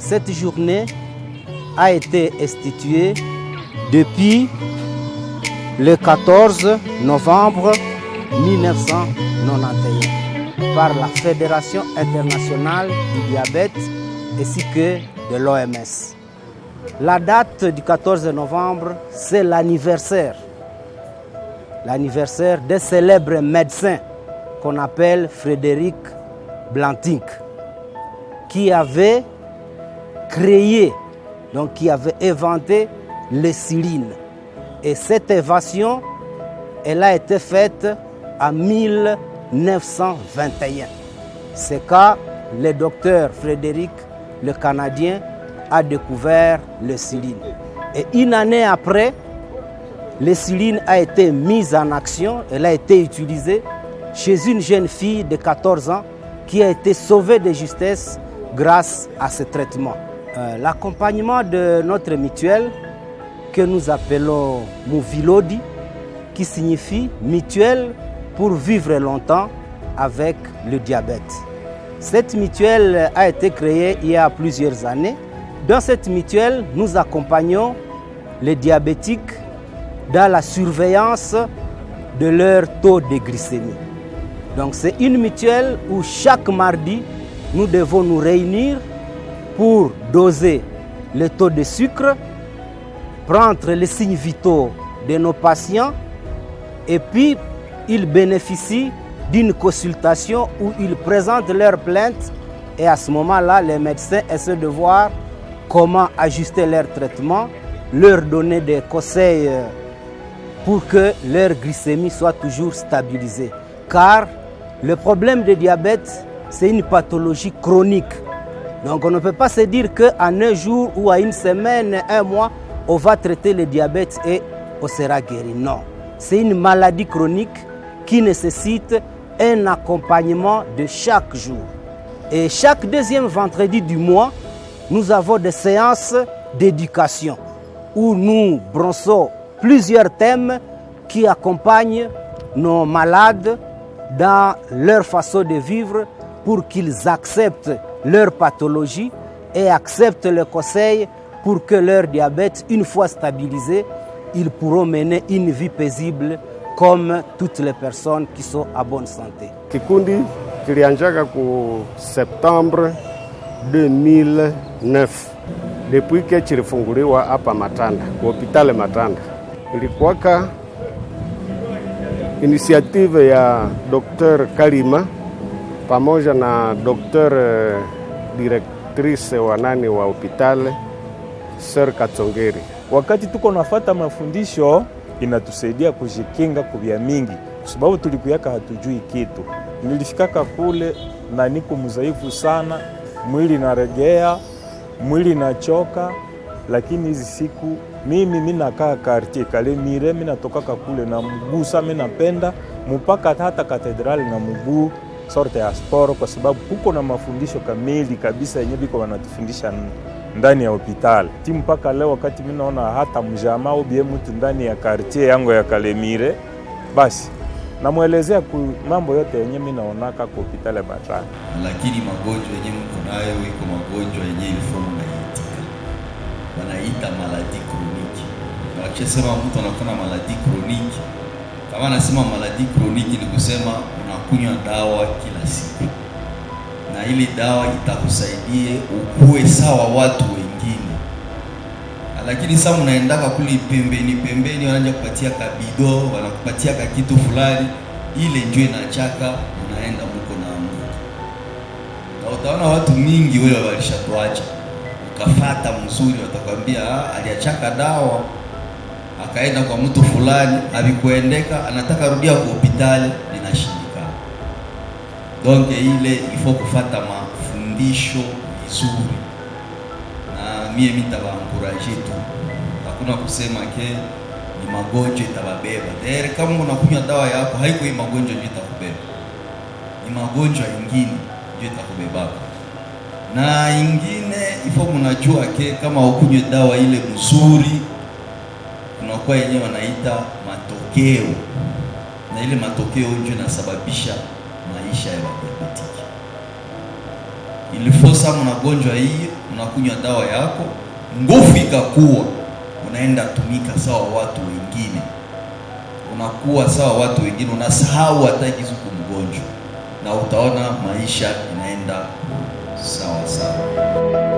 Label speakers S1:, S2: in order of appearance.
S1: Cette journée a été instituée depuis le 14 novembre 1991 par la Fédération internationale du diabète ainsi que de l'OMS. La date du 14 novembre, c'est l'anniversaire d'un célèbre médecin qu'on appelle Frédéric Banting, qui avait créé, donc qui avait inventé l'insuline. Et cette invention, elle a été faite en 1921. C'est quand le docteur Frédéric, le Canadien, a découvert l'insuline. Et une année après, l'insuline a été mise en action, elle a été utilisée chez une jeune fille de 14 ans qui a été sauvée de justesse grâce à ce traitement. L'accompagnement de notre mutuelle, que nous appelons Muvilodi, qui signifie mutuelle pour vivre longtemps avec le diabète. Cette mutuelle a été créée il y a plusieurs années. Dans cette mutuelle, nous accompagnons les diabétiques dans la surveillance de leur taux de glycémie. Donc c'est une mutuelle où chaque mardi, nous devons nous réunir pour doser le taux de sucre, prendre les signes vitaux de nos patients et puis ils bénéficient d'une consultation où ils présentent leurs plaintes et à ce moment-là, les médecins essaient de voir comment ajuster leur traitement, leur donner des conseils pour que leur glycémie soit toujours stabilisée. Car le problème du diabète, c'est une pathologie chronique. Donc on ne peut pas se dire qu'en un jour ou à une semaine, un mois, on va traiter le diabète et on sera guéri. Non, c'est une maladie chronique qui nécessite un accompagnement de chaque jour. Et chaque deuxième vendredi du mois, nous avons des séances d'éducation où nous brossons plusieurs thèmes qui accompagnent nos malades dans leur façon de vivre pour qu'ils acceptent leur pathologie et acceptent le conseil pour que leur diabète, une fois stabilisé, ils pourront mener une vie paisible comme toutes les personnes qui sont à bonne santé.
S2: Kikundi kilianjaka ku Septembre 2009 depuis que chilifunguliwa hapa Matanda, ku hospitali Matanda. Ilikuwaka initiative ya Dr. Kalima pamoja na Dr. Directrice wa hospitali Sir Katsongeri.
S3: Wakati tuko nafuata mafundisho inatusaidia kujikinga kubia mingi, kwa sababu tulikuyaka hatujui kitu. Nilifikaka kule na niko mzaifu sana, mwili naregea, mwili nachoka, lakini hizi siku mimi nakaa quartier Kalemire, mimi natokaka kule na mguu sana, mimi napenda mpaka hata katedrali na mguu sorte ya sport, kwa sababu kuko na mafundisho kamili kabisa yenye biko wanatufundisha ndani ya hospitali. Timu mpaka leo wakati mimi naona hata mjamaa au bie mtu ndani ya quartier yangu ya Kalemire, basi namuelezea mambo yote yenye mimi naonaka kwa hospitali ya Matanda.
S4: Lakini magonjwa yenye mko nayo iko magonjwa yenye ilifomu na itika. Wanaita maladie chronique. Wakisema mtu anakuwa na maladie chronique, kama anasema maladie chronique ni kusema unakunywa dawa kila siku. Na ile dawa itakusaidie ukue sawa watu wengine. Lakini sasa unaendaka kule pembeni wanaanza kupatia kabido, wanakupatia kitu fulani, ile ndio inachaka, unaenda mko na Mungu. Na utaona watu mingi wale walishatuacha. Ukafata mzuri watakwambia aliachaka dawa, akaenda kwa mtu fulani, alikuendeka, anataka rudia kwa hospitali, linashindikana. Donc ile ifo kufata mafundisho vizuri. Na mimi nitawaencourage tu. Hakuna kusema ke ni magonjwa itababeba. Tayari kama unakunywa dawa yako haiko hii magonjwa ndio itakubeba. Ni magonjwa mengine ndio itakubeba. Na ingine ifo mnajua ke kama ukunywe dawa ile mzuri kunakuwa yenyewe wanaita matokeo. Na ile matokeo ndio inasababisha maisha ya diabetiki. Ilifosa mnagonjwa hii unakunywa dawa yako, nguvu ikakuwa, unaenda tumika sawa watu wengine, unakuwa sawa watu wengine, unasahau hata kisu kumgonjwa, na utaona maisha inaenda sawa sawa.